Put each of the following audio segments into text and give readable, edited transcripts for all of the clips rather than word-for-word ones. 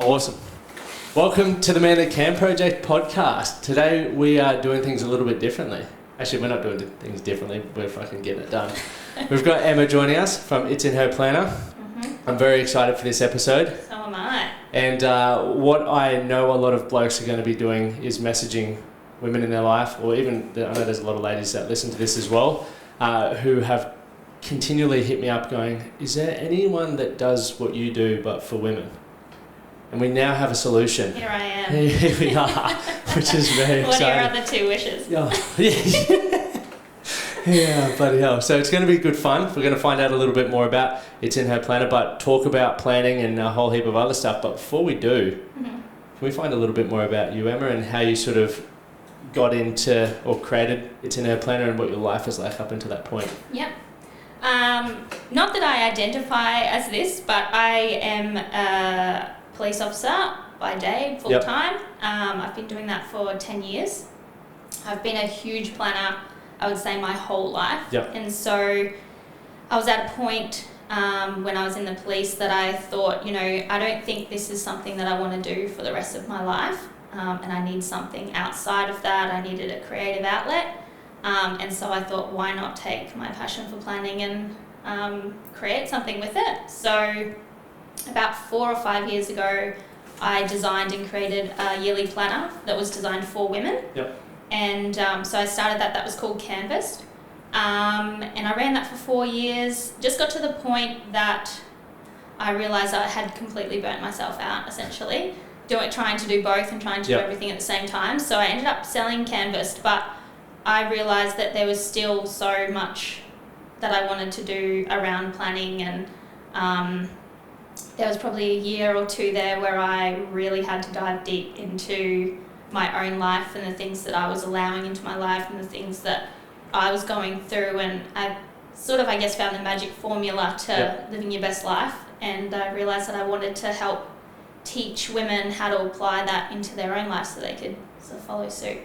Awesome. Welcome to the Man That Can Project podcast. Today we are doing things a little bit differently. Actually, we're not doing things differently. We're fucking getting it done. We've got Emma joining us from It's in Her Planner. Mm-hmm. I'm very excited for this episode. So am I. And what I know a lot of blokes are going to be doing is messaging women in their life, or even, I know there's a lot of ladies that listen to this as well, who have continually hit me up going, is there anyone that does what you do but for women? And we now have a solution. Here I am. Here we are, which is very exciting. What are your other two wishes? Yeah, bloody hell. So it's going to be good fun. We're going to find out a little bit more about It's in Her Planner, but talk about planning and a whole heap of other stuff. But before we do, can we find a little bit more about you, Emma, and how you sort of got into or created It's in Her Planner and what your life is like up until that point? Yep. Not that I identify as this, but I am a police officer by day, full time. I've been doing that for 10 years. I've been a huge planner, I would say, my whole life. Yep. And so I was at a point when I was in the police that I thought, I don't think this is something that I want to do for the rest of my life. And I need something outside of that. I needed a creative outlet. And so I thought, why not take my passion for planning and create something with it? So about 4 or 5 years ago, I designed and created a yearly planner that was designed for women. Yep. And so I started that was called Canvassed. And I ran that for 4 years. Just got to the point that I realised I had completely burnt myself out, essentially, trying to do both and trying to do everything at the same time. So I ended up selling Canvassed, but I realised that there was still so much that I wanted to do around planning, and there was probably a year or two there where I really had to dive deep into my own life and the things that I was allowing into my life and the things that I was going through, and I sort of, I guess, found the magic formula to living your best life, and I realised that I wanted to help teach women how to apply that into their own life so they could sort of follow suit.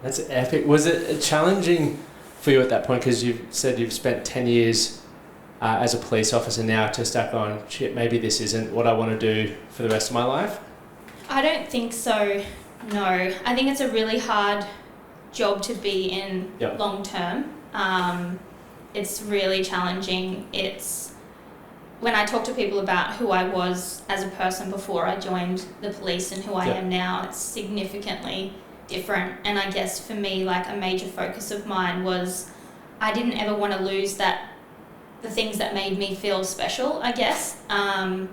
That's epic. Was it challenging for you at that point? Because you've said you've spent 10 years as a police officer now to start going, shit, maybe this isn't what I want to do for the rest of my life? I don't think so, no. I think it's a really hard job to be in long term. It's really challenging. When I talk to people about who I was as a person before I joined the police and who I am now, it's significantly different. And I guess for me, like, a major focus of mine was I didn't ever want to lose the things that made me feel special, I guess. And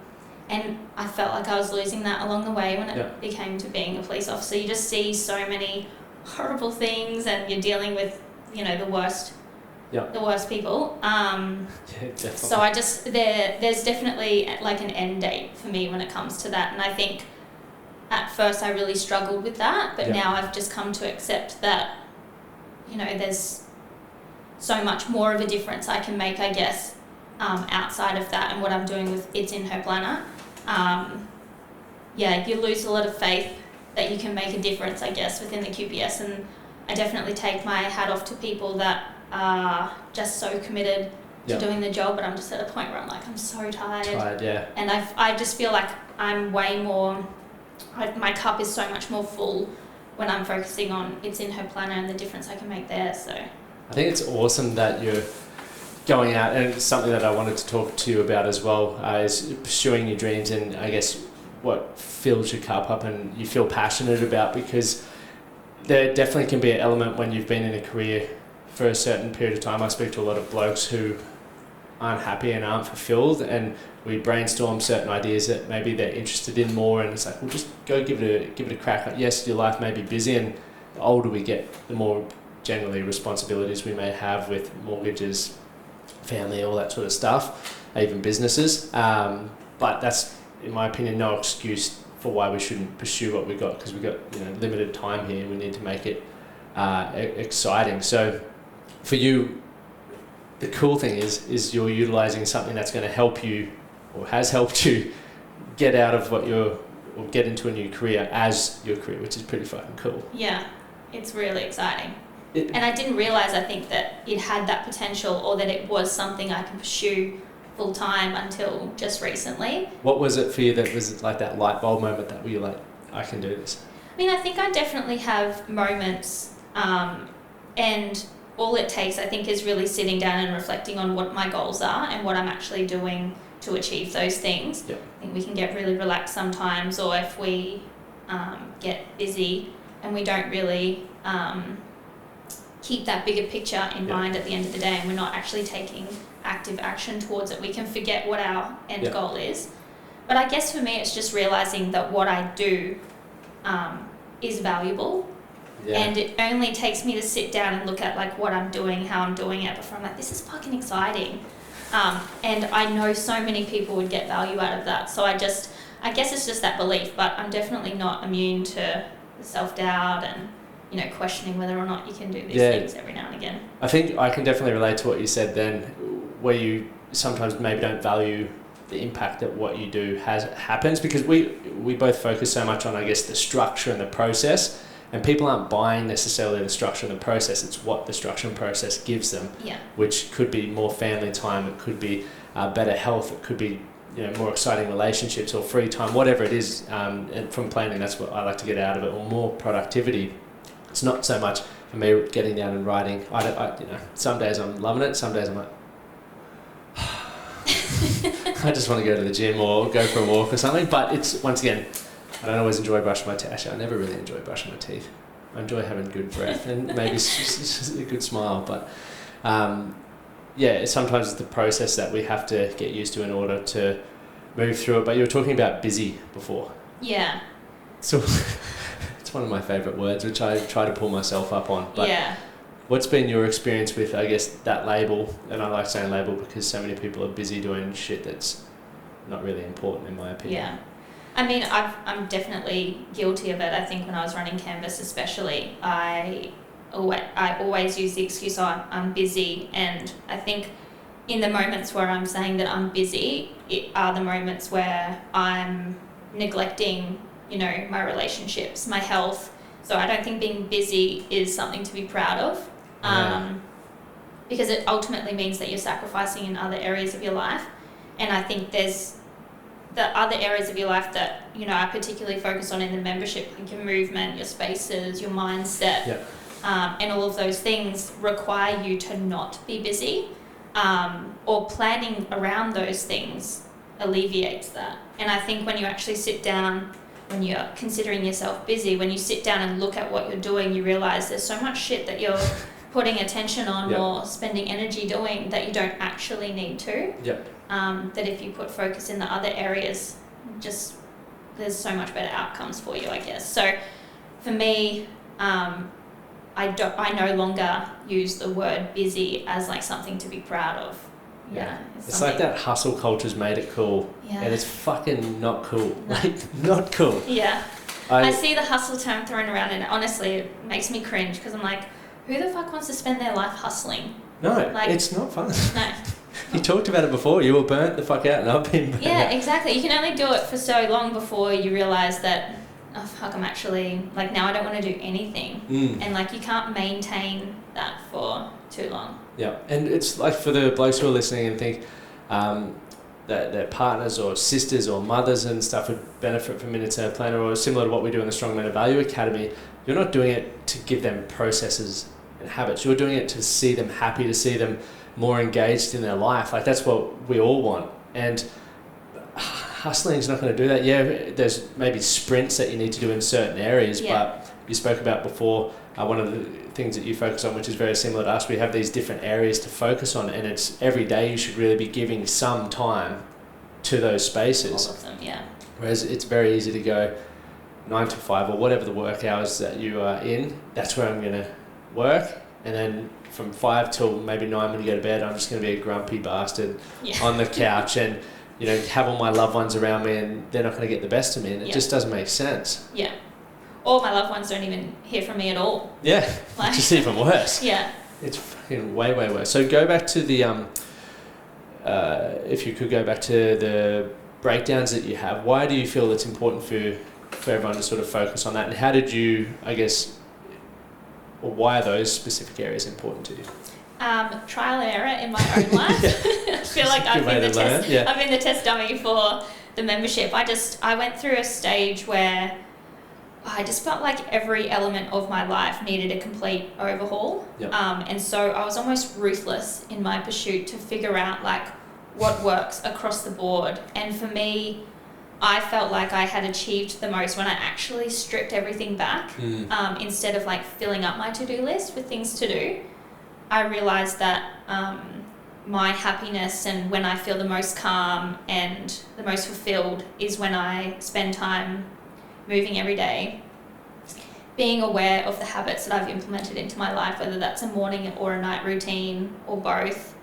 I felt like I was losing that along the way when it became to being a police officer. You just see so many horrible things, and you're dealing with, the worst people. So I just, there's definitely like an end date for me when it comes to that. And I think at first I really struggled with that, but now I've just come to accept that, there's so much more of a difference I can make, I guess, outside of that and what I'm doing with It's in Her Planner. You lose a lot of faith that you can make a difference, I guess, within the QPS, and I definitely take my hat off to people that are just so committed to doing the job, but I'm just at a point where I'm like, I'm so tired. And I just feel like I'm way more, my cup is so much more full when I'm focusing on It's in Her Planner and the difference I can make there. So I think it's awesome that you're going out, and it's something that I wanted to talk to you about as well, is pursuing your dreams and I guess what fills your cup up and you feel passionate about, because there definitely can be an element when you've been in a career for a certain period of time. I speak to a lot of blokes who aren't happy and aren't fulfilled, and we brainstorm certain ideas that maybe they're interested in more, and it's like, well, just go give it a crack. Like, yes, your life may be busy, and the older we get, the more generally responsibilities we may have with mortgages, family, all that sort of stuff, even businesses. But that's, in my opinion, no excuse for why we shouldn't pursue what we've got, because we've got limited time here. We need to make it exciting. So for you, the cool thing is you're utilising something that's going to help you, or has helped you, get out of or get into a new career as your career, which is pretty fucking cool. Yeah, it's really exciting. And I didn't realise, I think, that it had that potential, or that it was something I can pursue full time until just recently. What was it for you that was like that light bulb moment that were you like, I can do this? I mean, I think I definitely have moments, and all it takes, I think, is really sitting down and reflecting on what my goals are and what I'm actually doing to achieve those things. Yep. I think we can get really relaxed sometimes, or if we get busy and we don't really keep that bigger picture in mind at the end of the day, and we're not actually taking active action towards it, we can forget what our end goal is. But I guess for me, it's just realizing that what I do is valuable. And it only takes me to sit down and look at like what I'm doing, how I'm doing it, before I'm like, this is fucking exciting. And I know so many people would get value out of that. So I guess it's just that belief, but I'm definitely not immune to self-doubt and, questioning whether or not you can do these things every now and again. I think I can definitely relate to what you said then, where you sometimes maybe don't value the impact that what you do happens, because we both focus so much on, I guess, the structure and the process, and people aren't buying necessarily the structure and the process. It's what the structure and process gives them, which could be more family time, it could be better health, it could be more exciting relationships or free time, whatever it is. And from planning, that's what I like to get out of it, or more productivity. It's not so much for me getting down and writing. Some days I'm loving it, some days I'm like, I just want to go to the gym or go for a walk or something. But it's, once again, I don't always enjoy brushing my teeth. Actually, I never really enjoy brushing my teeth. I enjoy having good breath and maybe just a good smile. But sometimes it's the process that we have to get used to in order to move through it. But you were talking about busy before. Yeah. So it's one of my favourite words, which I try to pull myself up on. But what's been your experience with, I guess, that label? And I like saying label because so many people are busy doing shit that's not really important, in my opinion. Yeah. I mean, I'm definitely guilty of it. I think when I was running Canvas especially, I always use the excuse, I'm busy. And I think in the moments where I'm saying that I'm busy, it are the moments where I'm neglecting, my relationships, my health. So I don't think being busy is something to be proud of. Because it ultimately means that you're sacrificing in other areas of your life. And I think there's the other areas of your life that, I particularly focus on in the membership, like your movement, your spaces, your mindset, and all of those things require you to not be busy, or planning around those things alleviates that. And I think when you actually sit down, when you're considering yourself busy, when you sit down and look at what you're doing, you realize there's so much shit that you're putting attention on or spending energy doing that you don't actually need to. That if you put focus in the other areas, just there's so much better outcomes for you, I guess. So for me, I no longer use the word busy as like something to be proud of. It's like that hustle culture's made it cool, and it's fucking not cool. Not cool. I see the hustle term thrown around, and honestly it makes me cringe, because I'm like, who the fuck wants to spend their life hustling? No, it's not fun. No. You talked about it before. You were burnt the fuck out, and I've been burnt out. Exactly. You can only do it for so long before you realise that, oh fuck, I'm actually, like, now I don't want to do anything. And like, you can't maintain that for too long. Yeah, and it's like, for the blokes who are listening and think that their partners or sisters or mothers and stuff would benefit from Minute Planner, or similar to what we do in the Strong Men of Value Academy, you're not doing it to give them processes and habits. You're doing it to see them happy, to see them more engaged in their life. Like, that's what we all want. And hustling is not going to do that. Yeah, there's maybe sprints that you need to do in certain areas, but you spoke about before, one of the things that you focus on, which is very similar to us, we have these different areas to focus on, and it's every day you should really be giving some time to those spaces. All of them, yeah. Whereas it's very easy to go 9 to 5 or whatever the work hours that you are in, that's where I'm going to work, and then from 5 till maybe 9 when you go to bed, I'm just going to be a grumpy bastard on the couch and have all my loved ones around me, and they're not going to get the best of me, and it just doesn't make sense. Yeah. Or my loved ones don't even hear from me at all. Yeah, which is even worse. Yeah. It's fucking way, way worse. So go back to the, if you could go back to the breakdowns that you have, why do you feel it's important for everyone to sort of focus on that? And how did you, I guess, or why are those specific areas important to you? Trial and error in my own life. I feel like I've been the test dummy for the membership. I went through a stage where I just felt like every element of my life needed a complete overhaul. Yep. And so I was almost ruthless in my pursuit to figure out like what works across the board. And for me, I felt like I had achieved the most when I actually stripped everything back. Instead of like filling up my to-do list with things to do. I realized that my happiness and when I feel the most calm and the most fulfilled is when I spend time moving every day, being aware of the habits that I've implemented into my life, whether that's a morning or a night routine or both.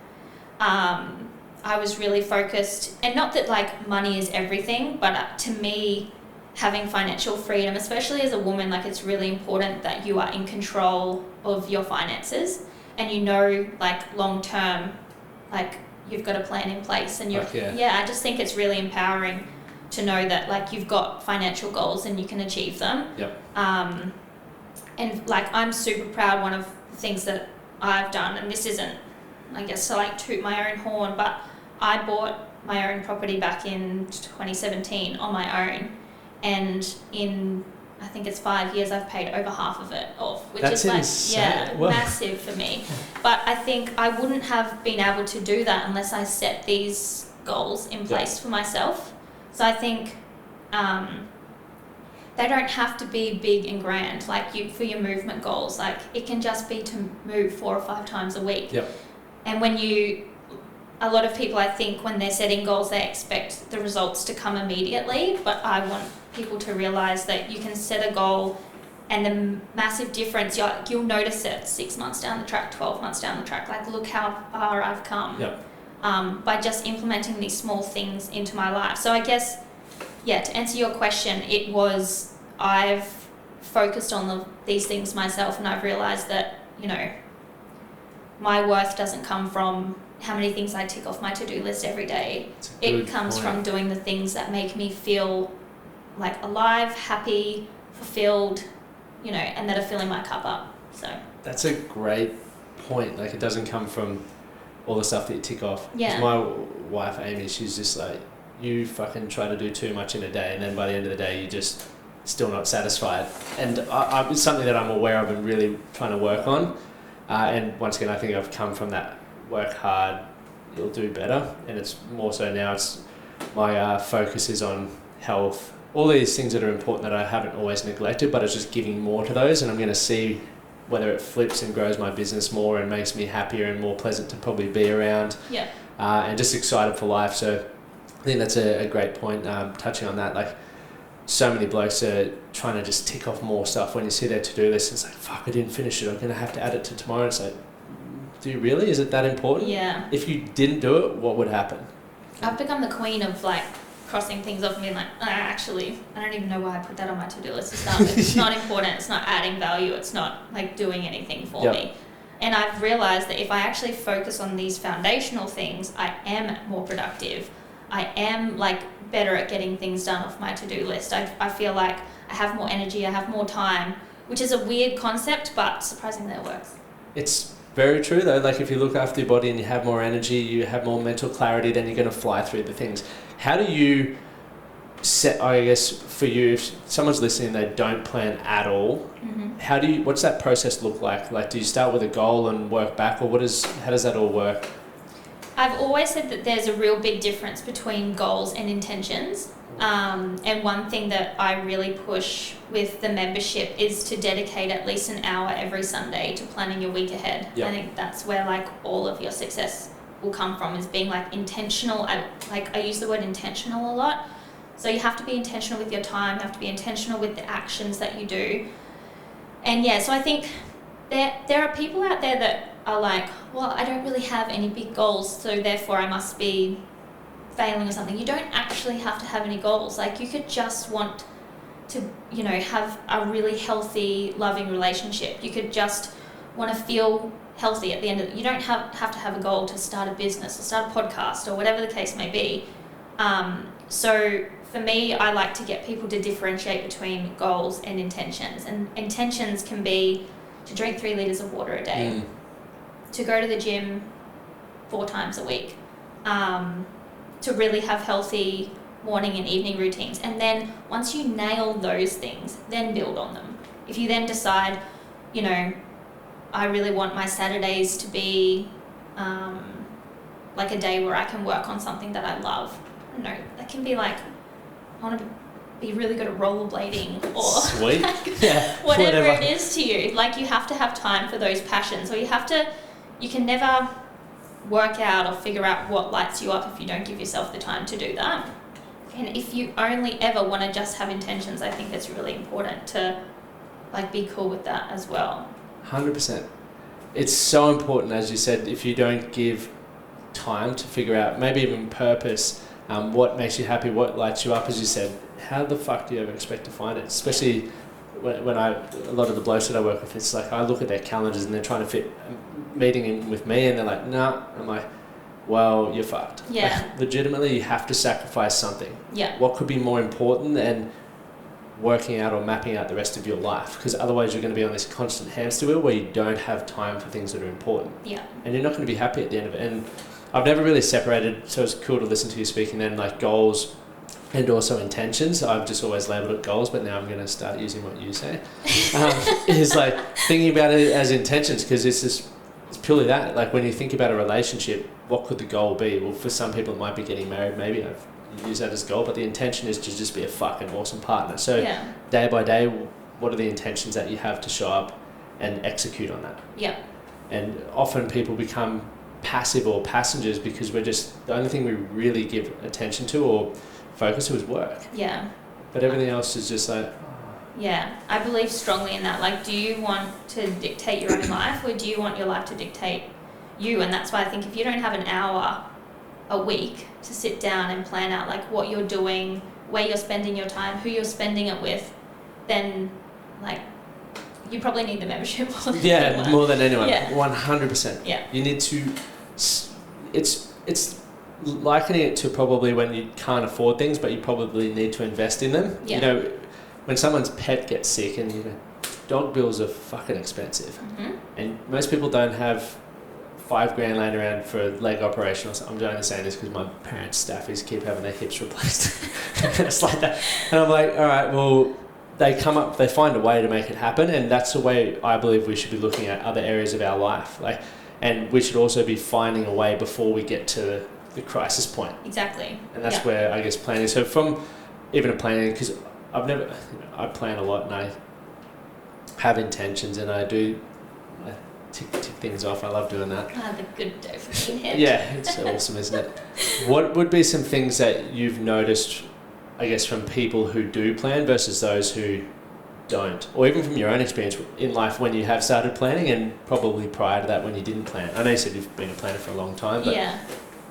I was really focused, and not that like money is everything, but to me, having financial freedom, especially as a woman, like it's really important that you are in control of your finances and you know like long term, like you've got a plan in place and I just think it's really empowering to know that like you've got financial goals and you can achieve them. Yep. And like I'm super proud. One of the things that I've done, and this isn't, I guess, to like toot my own horn, but I bought my own property back in 2017 on my own, and in I think it's 5 years I've paid over half of it off, which That's is like insane. massive for me. But I think I wouldn't have been able to do that unless I set these goals in place for myself. So I think they don't have to be big and grand, like for your movement goals. Like it can just be to move 4 or 5 times a week. Yep. And a lot of people, I think, when they're setting goals, they expect the results to come immediately. But I want people to realize that you can set a goal, and the massive difference, you'll notice it 6 months down the track, 12 months down the track. Like, look how far I've come. Yep. By just implementing these small things into my life. So I guess, to answer your question, it was I've focused on these things myself, and I've realised that, my worth doesn't come from how many things I tick off my to-do list every day. It comes from doing the things that make me feel like alive, happy, fulfilled, and that are filling my cup up. So that's a great point. Like it doesn't come from all the stuff that you tick off. Yeah. My wife Amy, she's just like, you fucking try to do too much in a day, and then by the end of the day you just still not satisfied. And it's something that I'm aware of and really trying to work on. And once again, I think I've come from that work hard, you'll do better. And it's more so now, it's my focus is on health, all these things that are important that I haven't always neglected, but it's just giving more to those. And I'm going to see whether it flips and grows my business more and makes me happier and more pleasant to probably be around. Yeah. And just excited for life. So I think that's a great point, touching on that. Like, so many blokes are trying to just tick off more stuff. When you see their to-do list, it's like, fuck, I didn't finish it. I'm going to have to add it to tomorrow. It's like, do you really? Is it that important? Yeah. If you didn't do it, what would happen? I've become the queen of like crossing things off and being like, actually, I don't even know why I put that on my to-do list to start with. It's not important. It's not adding value. It's not like doing anything for me. And I've realized that if I actually focus on these foundational things, I am more productive. I am like better at getting things done off my to-do list. I feel like I have more energy, I have more time, which is a weird concept, but surprisingly it works. It's very true though. Like if you look after your body and you have more energy, you have more mental clarity, then you're going to fly through the things. How do you set, I guess for you, if someone's listening, they don't plan at all, what's that process look like? Like, do you start with a goal and work back, or how does that all work? I've always said that there's a real big difference between goals and intentions. And one thing that I really push with the membership is to dedicate at least an hour every Sunday to planning your week ahead. Yep. I think that's where like all of your success will come from, is being like intentional. I use the word intentional a lot. So you have to be intentional with your time, you have to be intentional with the actions that you do. And so I think there are people out there that are like, well, I don't really have any big goals, so therefore I must be failing or something. You don't actually have to have any goals. Like, you could just want to, have a really healthy, loving relationship. You could just want to feel healthy at the end of it. You don't have to have a goal to start a business or start a podcast or whatever the case may be. So for me, I like to get people to differentiate between goals and intentions. And intentions can be to drink 3 litres of water a day. to go to the gym 4 times a week, to really have healthy morning and evening routines. And then once you nail those things, then build on them. If you then decide, you know, I really want my Saturdays to be like a day where I can work on something that I love. I don't know, that can be like, I want to be really good at rollerblading or sweet. whatever it is to you. Like, you have to have time for those passions, or you can never work out or figure out what lights you up if you don't give yourself the time to do that. And if you only ever want to just have intentions, I think it's really important to like be cool with that as well. 100%. It's so important, as you said, if you don't give time to figure out, maybe even purpose, what makes you happy, what lights you up, as you said, how the fuck do you ever expect to find it? Especially when a lot of the blokes that I work with, it's like I look at their calendars and they're trying to fit a meeting in with me and they're like, nah. I'm like, well, you're fucked. Yeah. Like, legitimately, you have to sacrifice something. Yeah. What could be more important than working out or mapping out the rest of your life? Because otherwise you're going to be on this constant hamster wheel where you don't have time for things that are important. Yeah. And you're not going to be happy at the end of it. And I've never really separated, so it's cool to listen to you speaking then, like goals and also intentions. I've just always labelled it goals, but now I'm going to start using what you say. Is like thinking about it as intentions, because it's purely that. Like when you think about a relationship, what could the goal be? Well, for some people it might be getting married, maybe. I've used that as a goal, but the intention is to just be a fucking awesome partner. So day by day, what are the intentions that you have to show up and execute on that? Yeah. And often people become passive or passengers because we're just, the only thing we really give attention to or focus to is work. Yeah. But everything else is just like... Yeah, I believe strongly in that. Like, do you want to dictate your own life, or do you want your life to dictate you? And that's why I think if you don't have an hour a week to sit down and plan out like what you're doing, where you're spending your time, who you're spending it with, then like you probably need the membership more than anyone. More than anyone. Yeah. 100%. Yeah. You need to... It's likening it to probably when you can't afford things, but you probably need to invest in them. Yeah. You know, when someone's pet gets sick, and you know, dog bills are fucking expensive, and most people don't have $5,000 laying around for a leg operation or something. I'm only saying this because my parents' staffies keep having their hips replaced. It's like that, and I'm like, all right, well, they find a way to make it happen, and that's the way I believe we should be looking at other areas of our life. Like, and we should also be finding a way before we get to the crisis point. Exactly. And that's where I guess planning. So from even a planning, because I plan a lot and I have intentions and I tick things off. I love doing that. The good dopamine hit. Yeah, it's awesome, isn't it? What would be some things that you've noticed, I guess, from people who do plan versus those who don't? Or even from your own experience in life when you have started planning, and probably prior to that when you didn't plan. I know you said you've been a planner for a long time, but... Yeah.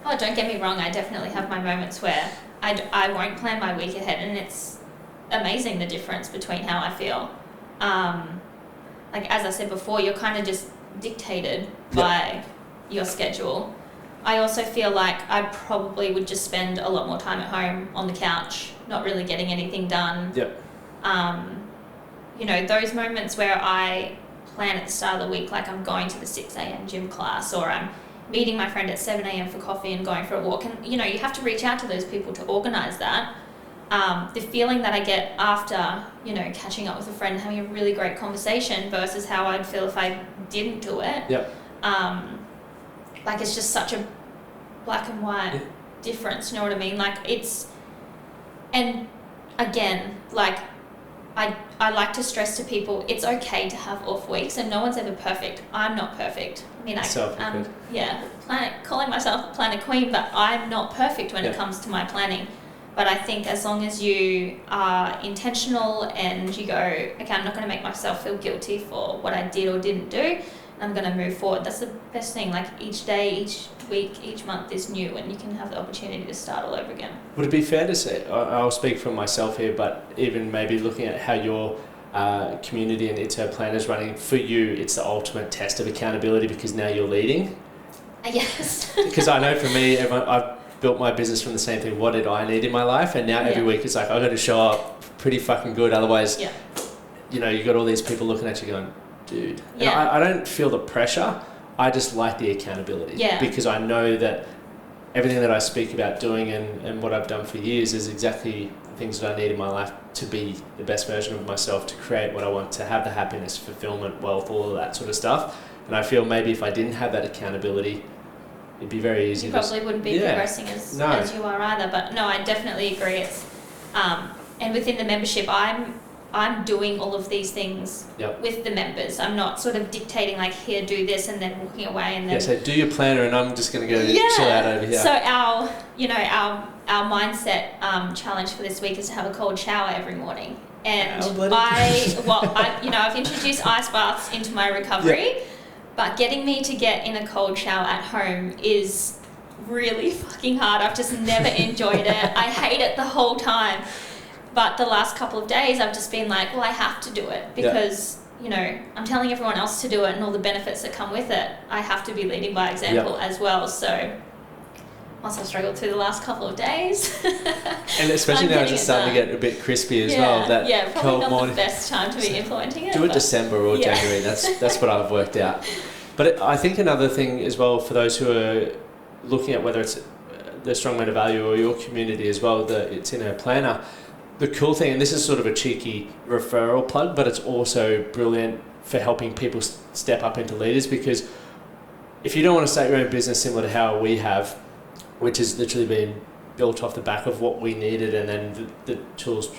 Oh, don't get me wrong, I definitely have my moments where I won't plan my week ahead, and it's amazing the difference between how I feel. Like, as I said before, you're kind of just dictated by your schedule. I also feel like I probably would just spend a lot more time at home on the couch, not really getting anything done. Yep. You know, those moments where I plan at the start of the week, like I'm going to the 6 a.m. gym class, or I'm meeting my friend at 7 a.m. for coffee and going for a walk. And, you know, you have to reach out to those people to organise that. The feeling that I get after, you know, catching up with a friend and having a really great conversation versus how I'd feel if I didn't do it. Yep. Like, it's just such a black and white difference, you know what I mean? Like, it's... And, again, like... I like to stress to people, it's okay to have off weeks, and no one's ever perfect. I'm not perfect. I mean, calling myself a planner queen, but I'm not perfect when it comes to my planning. But I think as long as you are intentional and you go, okay, I'm not going to make myself feel guilty for what I did or didn't do, and I'm going to move forward. That's the best thing. Like, each day, each week, each month is new, and you can have the opportunity to start all over again. Would it be fair to say, I'll speak for myself here, but even maybe looking at how your community and It's Her Plan is running, for you, it's the ultimate test of accountability because now you're leading? Yes. Because I know for me, I've built my business from the same thing. What did I need in my life? And now every week it's like, I've got to show up pretty fucking good. Otherwise, you know, you got all these people looking at you going, dude. And I don't feel the pressure I just like the accountability. Yeah. Because I know that everything that I speak about doing and what I've done for years is exactly the things that I need in my life to be the best version of myself, to create what I want, to have the happiness, fulfillment, wealth, all of that sort of stuff. And I feel maybe if I didn't have that accountability, it'd be very easy. You probably wouldn't be progressing as you are either. But no, I definitely agree. It's and within the membership, I'm doing all of these things with the members. I'm not sort of dictating like, here, do this, and then walking away and then. So do your planner, and I'm just going to go chill out over here. So our mindset challenge for this week is to have a cold shower every morning. And I've introduced ice baths into my recovery, but getting me to get in a cold shower at home is really fucking hard. I've just never enjoyed it. I hate it the whole time. But the last couple of days, I've just been like, well, I have to do it because, I'm telling everyone else to do it and all the benefits that come with it. I have to be leading by example as well. So once I've struggled through the last couple of days. And especially now it's starting to get a bit crispy as well. That probably cold not morning. the best time to be implementing it. Do it December or January. That's what I've worked out. But I think another thing as well for those who are looking at whether it's the Strong Men of Value or your community as well, that it's in a planner. The cool thing, and this is sort of a cheeky referral plug, but it's also brilliant for helping people step up into leaders, because if you don't want to start your own business similar to how we have, which has literally been built off the back of what we needed and then the tools,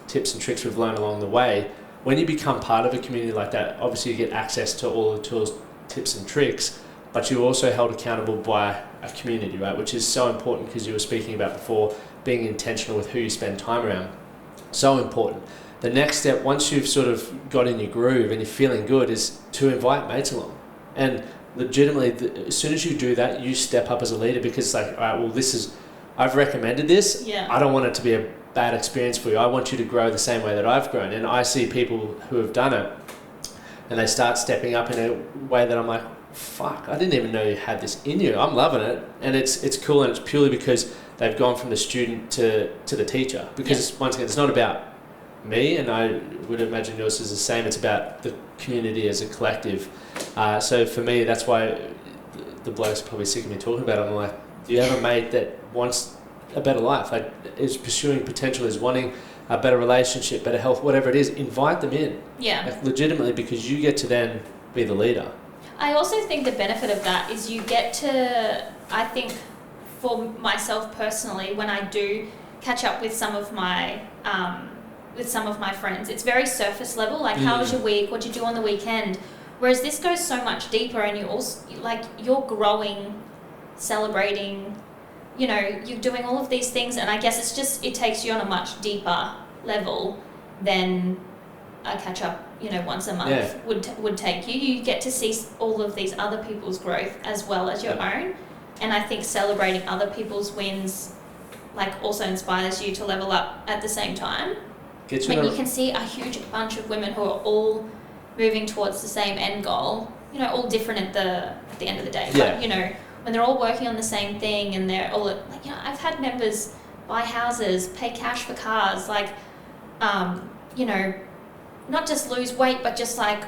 tips and tricks we've learned along the way, when you become part of a community like that, obviously you get access to all the tools, tips and tricks, but you're also held accountable by a community, right? Which is so important, because you were speaking about before, being intentional with who you spend time around. So important. The next step, once you've sort of got in your groove and you're feeling good, is to invite mates along. And legitimately, as soon as you do that, you step up as a leader, because it's like, all right, well, I've recommended this. I don't want it to be a bad experience for you. I want you to grow the same way that I've grown. And I see people who have done it and they start stepping up in a way that I'm like, fuck, I didn't even know you had this in you. I'm loving it. And it's cool, and it's purely because they've gone from the student to the teacher. Because once again, it's not about me, and I would imagine yours is the same. It's about the community as a collective. So for me, that's why the bloke's probably sick of me talking about it. I'm like, do you have a mate that wants a better life, like is pursuing potential, is wanting a better relationship, better health, whatever it is? Invite them in. Like, legitimately, because you get to then be the leader. I also think the benefit of that is you get to, I think for myself personally, when I do catch up with some of my friends, it's very surface level, like how was your week, what did you do on the weekend, whereas this goes so much deeper, and you also, like, you're growing, celebrating, you're doing all of these things, and I guess it takes you on a much deeper level than a catch up once a month would take you. You get to see all of these other people's growth as well as your own, and I think celebrating other people's wins like also inspires you to level up at the same time. When you can see a huge bunch of women who are all moving towards the same end goal, all different at the end of the day, but when they're all working on the same thing, and they're all like, I've had members buy houses, pay cash for cars, like not just lose weight, but just like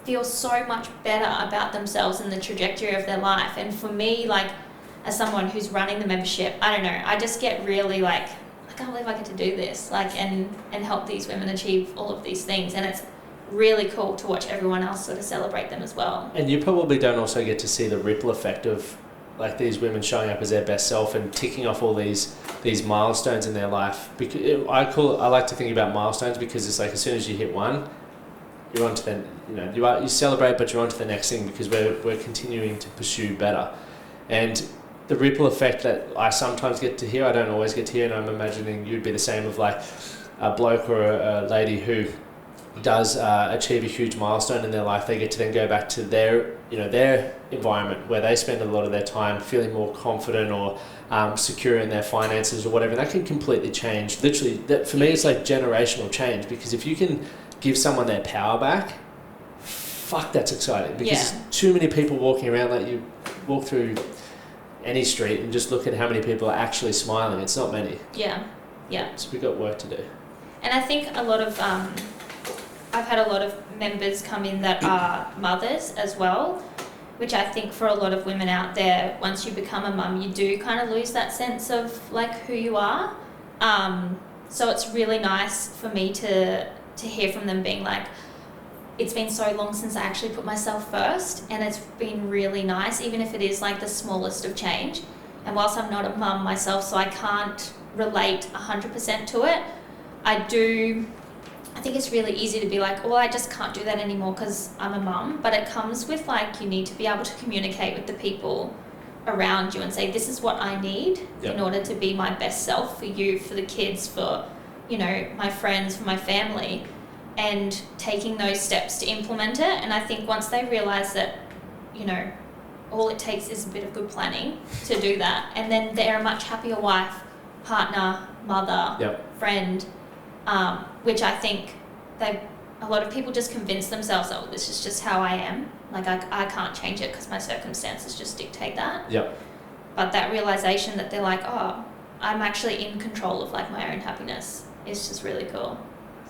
feel so much better about themselves and the trajectory of their life. And for me, like, as someone who's running the membership, I don't know, I just get really like, I can't believe I get to do this, like, and help these women achieve all of these things. And it's really cool to watch everyone else sort of celebrate them as well. And you probably don't also get to see the ripple effect of like these women showing up as their best self and ticking off all these milestones in their life. Because I like to think about milestones, because it's like as soon as you hit one, you're on to the you celebrate, but you're on to the next thing, because we're continuing to pursue better. And the ripple effect that I sometimes get to hear, I don't always get to hear, and I'm imagining you'd be the same, of like a bloke or a lady who does achieve a huge milestone in their life. They get to then go back to their environment where they spend a lot of their time feeling more confident or secure in their finances or whatever. That can completely change. Literally, that for me, it's like generational change, because if you can give someone their power back, fuck, that's exciting. Because too many people walking around, like you walk through any street and just look at how many people are actually smiling. It's not many. Yeah. So we've got work to do. And I think a lot of I've had a lot of members come in that are mothers as well, which I think for a lot of women out there, once you become a mum, you do kind of lose that sense of like who you are. So it's really nice for me to hear from them being like, it's been so long since I actually put myself first, and it's been really nice, even if it is like the smallest of change. And whilst I'm not a mum myself, so I can't relate 100% to it, I think it's really easy to be like, well, I just can't do that anymore because I'm a mum. But it comes with like, you need to be able to communicate with the people around you and say, this is what I need in order to be my best self for you, for the kids, for, you know, my friends, for my family, and taking those steps to implement it. And I think once they realise that, you know, all it takes is a bit of good planning to do that, and then they're a much happier wife, partner, mother, friend, which I think a lot of people just convince themselves, oh, this is just how I am. Like, I can't change it because my circumstances just dictate that. But that realisation that they're like, oh, I'm actually in control of like my own happiness is just really cool.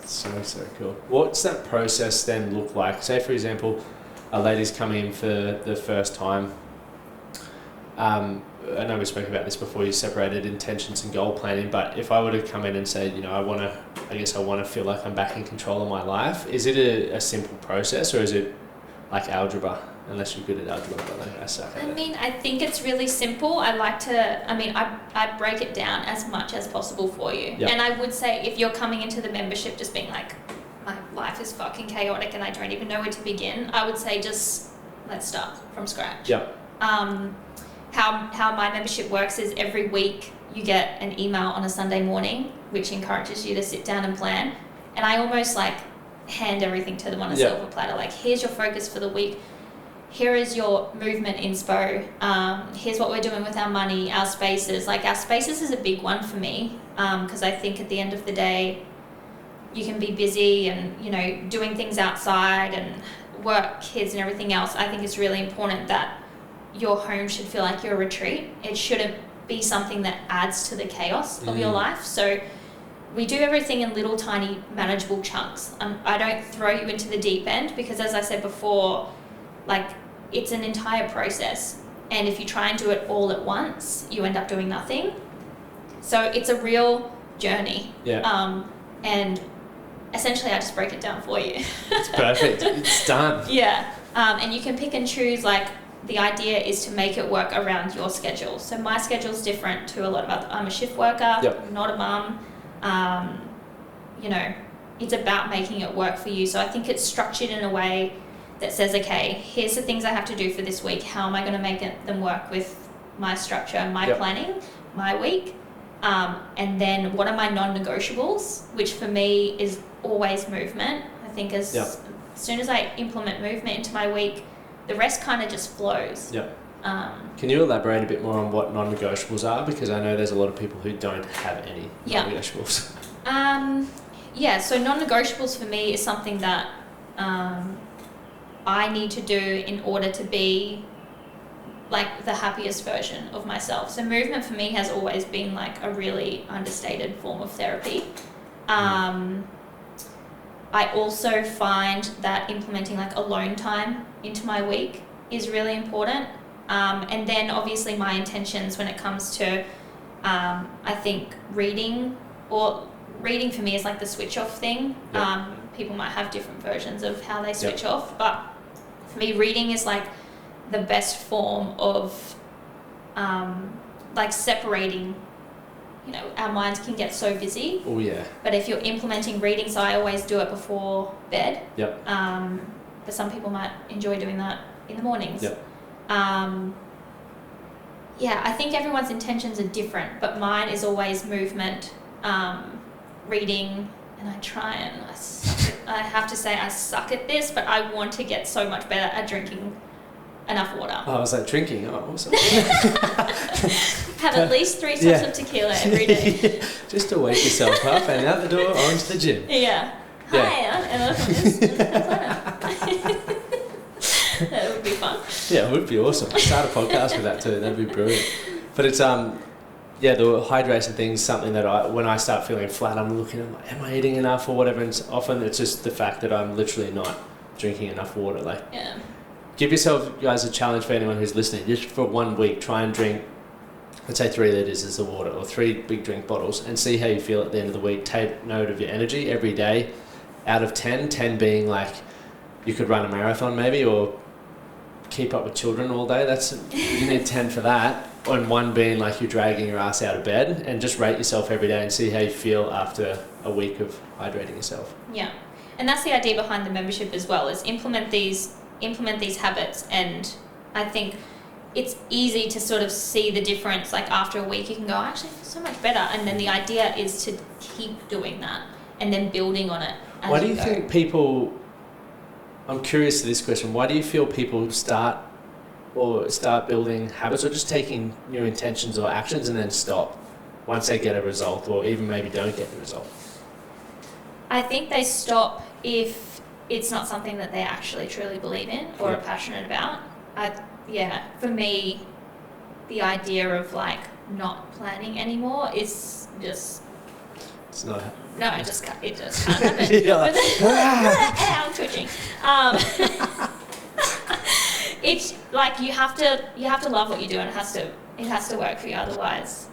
So cool. What's that process then look like? Say, for example, a lady's coming in for the first time. I know we spoke about this before, you separated intentions and goal planning, but if I were to come in and say, you know, I want to feel like I'm back in control of my life, is it a simple process, or is it like algebra? Unless you're good at algebra, but I suck at it. I mean, I think it's really simple. I break it down as much as possible for you. And I would say if you're coming into the membership just being like, my life is fucking chaotic and I don't even know where to begin, I would say just let's start from scratch. How my membership works is every week you get an email on a Sunday morning which encourages you to sit down and plan, and I almost like hand everything to them on a silver platter, like, here's your focus for the week, here is your movement inspo, here's what we're doing with our money, our spaces. Like, our spaces is a big one for me, because I think at the end of the day you can be busy and, you know, doing things outside and work, kids and everything else. I think it's really important that your home should feel like your retreat. It shouldn't be something that adds to the chaos of your life. So we do everything in little tiny manageable chunks. I don't throw you into the deep end because, as I said before, like, it's an entire process, and if you try and do it all at once, you end up doing nothing. So it's a real journey. And essentially I just break it down for you. It's perfect. It's done. And you can pick and choose. Like, the idea is to make it work around your schedule. So my schedule's different to a lot of other. I'm a shift worker, not a mum. You know, it's about making it work for you. So I think it's structured in a way that says, okay, here's the things I have to do for this week. How am I going to make them work with my structure, my planning, my week? And then what are my non-negotiables, which for me is always movement. I think as soon as I implement movement into my week, the rest kind of just flows. Can you elaborate a bit more on what non-negotiables are? Because I know there's a lot of people who don't have any non-negotiables. So non-negotiables for me is something that I need to do in order to be like the happiest version of myself. So movement for me has always been like a really understated form of therapy. I also find that implementing like alone time into my week is really important. And then obviously my intentions when it comes to, I think reading for me is like the switch off thing. People might have different versions of how they switch off, but for me reading is like the best form of like separating. You know, our minds can get so busy. But if you're implementing reading, so I always do it before bed. But some people might enjoy doing that in the mornings. I think everyone's intentions are different, but mine is always movement, reading, and I have to say I suck at this, but I want to get so much better at drinking enough water. Oh, I was like, drinking? Oh, awesome. Have at least 3 shots of tequila every day. Just to wake yourself up and out the door, on to the gym. Hi, Emma from this. That would be fun. Yeah, it would be awesome. Start a podcast with that too. That'd be brilliant. But it's the hydration thing is something that when I start feeling flat, I'm looking at, am I eating enough or whatever? And often it's just the fact that I'm literally not drinking enough water. Like, give yourself guys a challenge for anyone who's listening. Just for 1 week, try and drink, let's say 3 litres of water or 3 big drink bottles, and see how you feel at the end of the week. Take note of your energy every day. Out of 10, 10 being like you could run a marathon maybe, or keep up with children all day. You need 10 for that. And 1 being like you're dragging your ass out of bed, and just rate yourself every day and see how you feel after a week of hydrating yourself. Yeah. And that's the idea behind the membership as well, is implement these habits. And I think it's easy to sort of see the difference. Like after a week you can go, actually I feel so much better. And then the idea is to keep doing that and then building on it as Why do you think people, I'm curious to this question, why do you feel people start building habits or just taking new intentions or actions and then stop once they get a result, or even maybe don't get the result? I think they stop if it's not something that they actually truly believe in or are passionate about. For me, the idea of like not planning anymore is just... It's not... No, it just can't happen. I'm twitching. It's like you have to love what you do, and it has to work for you. Otherwise,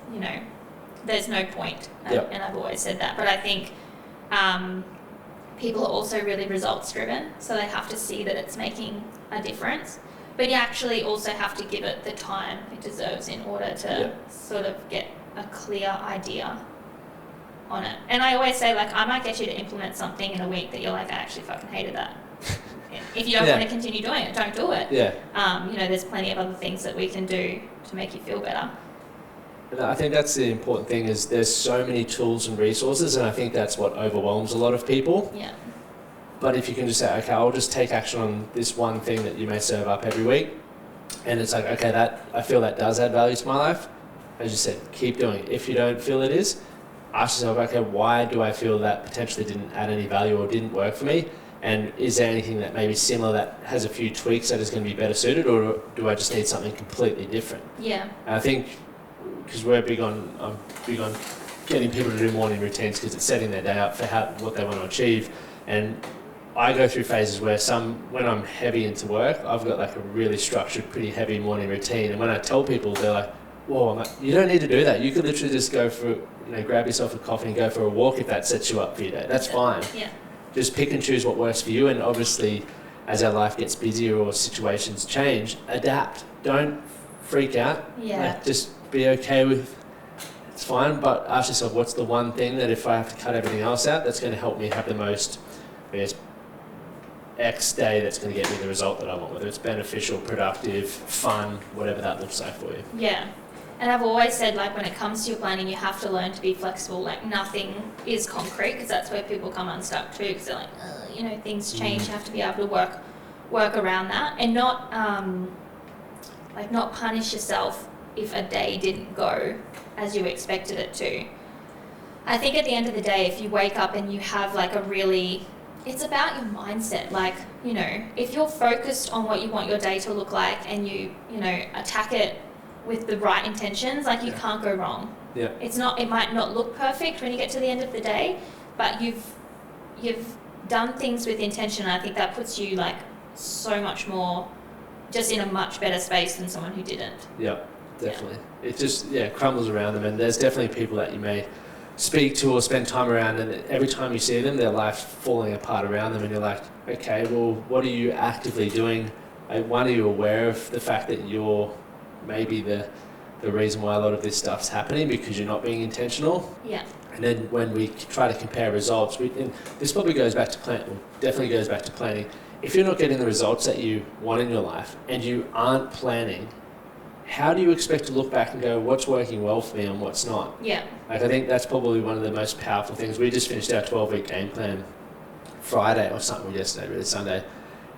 there's no point. And I've always said that. But I think people are also really results driven, so they have to see that it's making a difference. But you actually also have to give it the time it deserves in order to sort of get a clear idea on it. And I always say, like, I might get you to implement something in a week that you're like, I actually fucking hated that. If you don't want to continue doing it, don't do it. There's plenty of other things that we can do to make you feel better. And I think that's the important thing, is there's so many tools and resources, and I think that's what overwhelms a lot of people. Yeah. But if you can just say, okay, I'll just take action on this one thing that you may serve up every week, and it's like, okay, I feel that does add value to my life. As you said, keep doing it. If you don't feel it is, ask yourself, okay, why do I feel that potentially didn't add any value or didn't work for me? And is there anything that may be similar that has a few tweaks that is going to be better suited, or do I just need something completely different? Yeah. And I think, because I'm big on getting people to do morning routines, because it's setting their day up for what they want to achieve. And I go through phases where when I'm heavy into work, I've got like a really structured, pretty heavy morning routine. And when I tell people, they're like, whoa, I'm like, you don't need to do that. You could literally just go for, grab yourself a coffee and go for a walk if that sets you up for your day. That's fine. Yeah. Just pick and choose what works for you. And obviously, as our life gets busier or situations change, adapt. Don't freak out. Yeah. Like, just be okay with, it's fine, but ask yourself, what's the one thing that if I have to cut everything else out, that's going to help me have the most, X day that's going to get me the result that I want, whether it's beneficial, productive, fun, whatever that looks like for you. Yeah. And I've always said, like, when it comes to your planning, you have to learn to be flexible. Like, nothing is concrete, because that's where people come unstuck too, because they're like, things change. You have to be able to work around that, and not punish yourself if a day didn't go as you expected it to. I think at the end of the day, if you wake up and you have like it's about your mindset. Like, if you're focused on what you want your day to look like, and you attack it with the right intentions, like, you can't go wrong. Yeah. It might not look perfect when you get to the end of the day, but you've done things with intention. And I think that puts you like so much more just in a much better space than someone who didn't. Yeah, definitely. Yeah. It just crumbles around them, and there's definitely people that you may speak to or spend time around, and every time you see them, their life's falling apart around them, and you're like, okay, well, what are you actively doing? One, are you aware of the fact that you're maybe the reason why a lot of this stuff's happening, because you're not being intentional? Yeah. And then when we try to compare results, and this probably goes back to definitely goes back to planning. If you're not getting the results that you want in your life, and you aren't planning, how do you expect to look back and go, what's working well for me and what's not? Yeah. Like, I think that's probably one of the most powerful things. We just finished our 12-week game plan Friday or something, yesterday, really Sunday.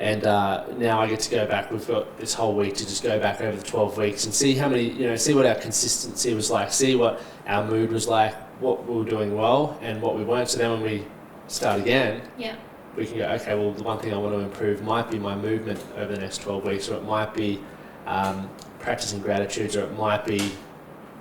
And now I get to go back. We've got this whole week to just go back over the 12 weeks and see how many, see what our consistency was like, see what our mood was like, what we were doing well and what we weren't. So then when we start again, we can go, okay, well, the one thing I want to improve might be my movement over the next 12 weeks, or it might be practicing gratitudes, or it might be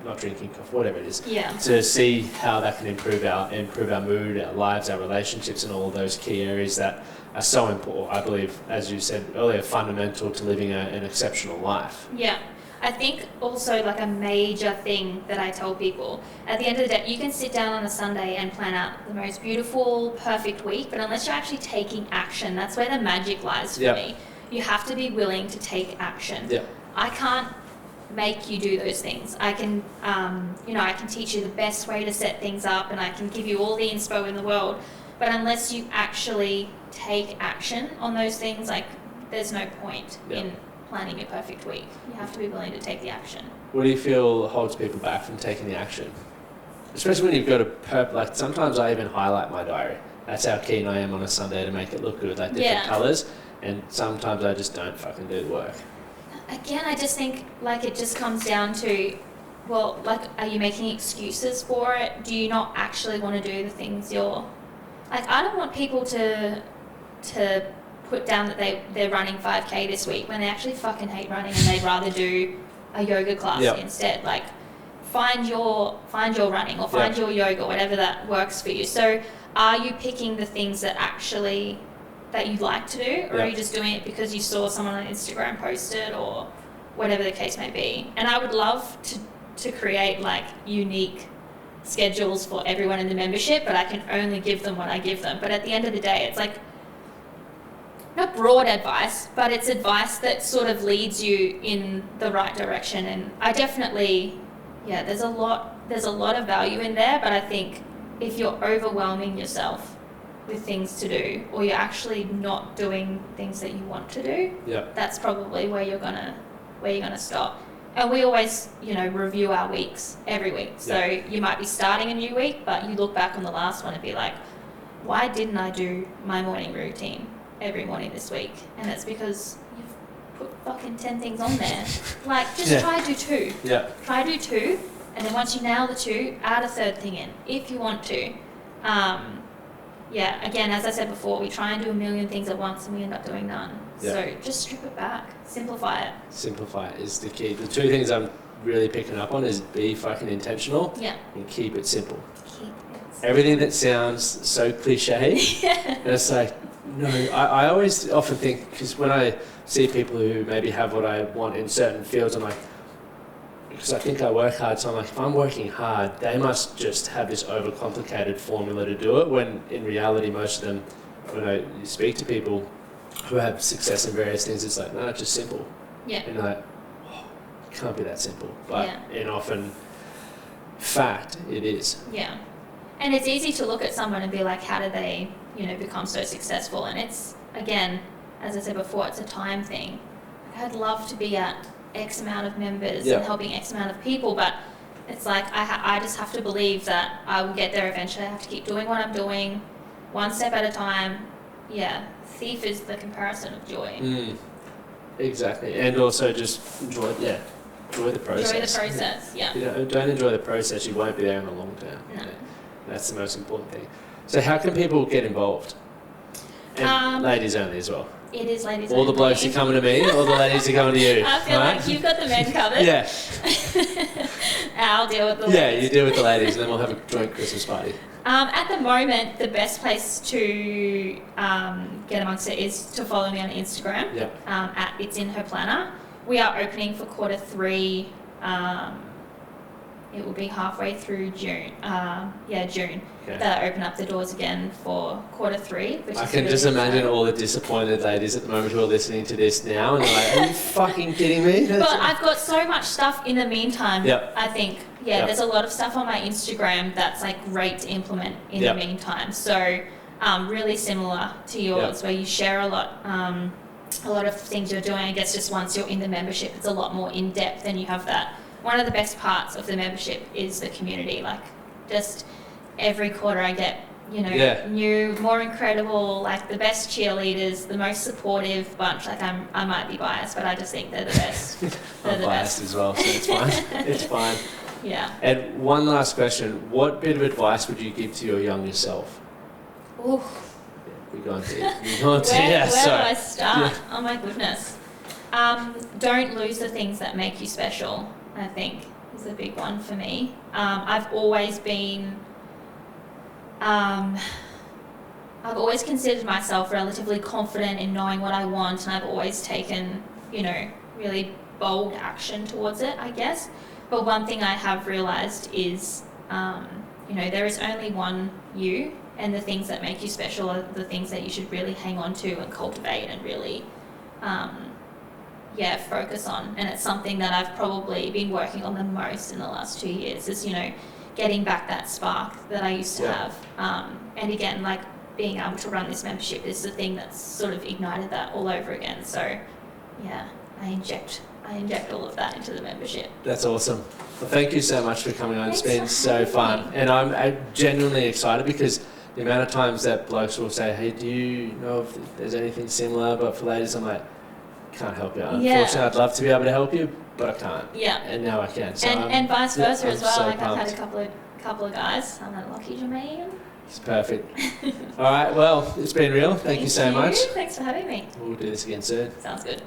not drinking coffee, whatever it is. Yeah. To see how that can improve our mood, our lives, our relationships, and all those key areas that are so important. I believe, as you said earlier, fundamental to living an exceptional life. Yeah. I think also like a major thing that I tell people, at the end of the day, you can sit down on a Sunday and plan out the most beautiful, perfect week, but unless you're actually taking action, that's where the magic lies for me. You have to be willing to take action. Yeah. I can't make you do those things. I can, I can teach you the best way to set things up, and I can give you all the inspo in the world, but unless you actually take action on those things, like, there's no point in planning your perfect week. You have to be willing to take the action. What do you feel holds people back from taking the action? Especially when you've got like sometimes I even highlight my diary. That's how keen I am on a Sunday to make it look good, like different colours. And sometimes I just don't fucking do the work. Again, I just think like it just comes down to, well, like, are you making excuses for it? Do you not actually want to do the things you're... Like, I don't want people to put down that they're running 5K this week when they actually fucking hate running and they'd rather do a yoga class instead. Like, find your running or find your yoga, whatever that works for you. So are you picking the things that you like to do, or are you just doing it because you saw someone on Instagram post it, or whatever the case may be? And I would love to create like unique schedules for everyone in the membership, but I can only give them what I give them. But at the end of the day, it's like not broad advice, but it's advice that sort of leads you in the right direction. And I definitely, there's a lot of value in there, but I think if you're overwhelming yourself with things to do, or you're actually not doing things that you want to do, that's probably where you're gonna stop. And we always, review our weeks every week. So you might be starting a new week, but you look back on the last one and be like, why didn't I do my morning routine every morning this week? And it's because you've put fucking 10 things on there. Like, just try do 2. Try do 2, and then once you nail the 2, add a third thing in if you want to. Again, as I said before, we try and do a million things at once and we end up doing none. So just strip it back, simplify it. Simplify it is the key. The 2 things I'm really picking up on is be fucking intentional and keep it simple. Everything that sounds so cliche, and it's like, no, I always often think, because when I see people who maybe have what I want in certain fields, I'm like, because I think I work hard, so I'm like, if I'm working hard, they must just have this overcomplicated formula to do it, when in reality, most of them, when I speak to people who have success in various things, it's like, no, it's just simple. And you're like, it can't be that simple. But in often fact, it is. And it's easy to look at someone and be like, how did they, become so successful? And it's, again, as I said before, it's a time thing. I'd love to be at X amount of members and helping X amount of people, but it's like I just have to believe that I will get there eventually. I have to keep doing what I'm doing, one step at a time. Thief is the comparison of joy. Exactly. And also just enjoy the process. Enjoy the process, If you don't enjoy the process, you won't be there in the long term. No. That's the most important thing. So how can people get involved? And ladies only as well. It is ladies only. All the blokes are coming to me, all the ladies are coming to you. I feel like you've got the men covered. I'll deal with the ladies. Yeah, you deal with the ladies, and then we'll have a joint Christmas party. At the moment, the best place to get amongst it is to follow me on Instagram. At It's In Her Planner. We are opening for quarter 3. It will be halfway through June. June. They'll open up the doors again for quarter 3. Which I is can really just imagine all the disappointed ladies at the moment who are listening to this now, and they're like, are you fucking kidding me? But I've got so much stuff in the meantime, I think. There's a lot of stuff on my Instagram that's like great to implement in the meantime. So really similar to yours, where you share a lot of things you're doing. I guess just once you're in the membership, it's a lot more in depth, and you have that. One of the best parts of the membership is the community. Like, just every quarter I get, new, more incredible, like the best cheerleaders, the most supportive bunch. Like, I might be biased, but I just think they're the best. I'm biased as well, so it's fine. It's fine. And one last question. What bit of advice would you give to your younger self? Ooh. We're going to. Where do I start? Oh my goodness. Don't lose the things that make you special, I think. is a big one for me. I've always considered myself relatively confident in knowing what I want, and I've always taken, really bold action towards it, I guess. But one thing I have realised is, there is only one you, and the things that make you special are the things that you should really hang on to and cultivate and really, focus on. And it's something that I've probably been working on the most in the last 2 years is, getting back that spark that I used to have. And again, like being able to run this membership is the thing that's sort of ignited that all over again. So, yeah, I inject all of that into the membership. That's awesome. Well, thank you so much for coming on. It's been so fun. And I'm genuinely excited because the amount of times that blokes will say, hey, do you know if there's anything similar? But for ladies, I'm like, can't help you. Unfortunately, I'd love to be able to help you, but I can't. Yeah. And now I can. So and vice versa as well. So I've pumped. had a couple of guys. I'm like, lucky Jermaine. It's perfect. All right, well, it's been real. Thank you so much. Thanks for having me. We'll do this again soon. Sounds good.